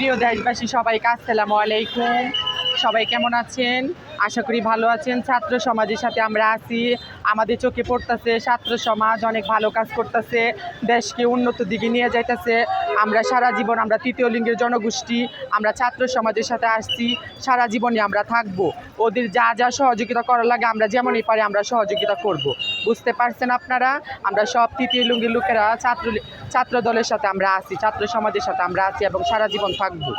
প্রিয় দেশবাসী সবাইকে আসসালামু আলাইকুম। সবাই কেমন আছেন? আশা করি ভালো আছেন। ছাত্র সমাজের সাথে আমরা আছি। আমাদের চোখে পড়তেছে ছাত্র সমাজ অনেক ভালো কাজ করতেছে, দেশকে উন্নত দিকে নিয়ে যাইতেছে। আমরা সারা জীবন, আমরা তৃতীয় লিঙ্গের জনগোষ্ঠী, আমরা ছাত্র সমাজের সাথে আসছি, সারা জীবনই আমরা থাকবো। ওদের যা যা সহযোগিতা করার লাগে আমরা যেমনই পারি আমরা সহযোগিতা করব। বুঝতে পারছেন আপনারা? আমরা সব তৃতীয় লিঙ্গের লোকেরা ছাত্র দলের সাথে আমরা আছি, ছাত্র সমাজের সাথে আমরা আছি এবং সারা জীবন থাকবো।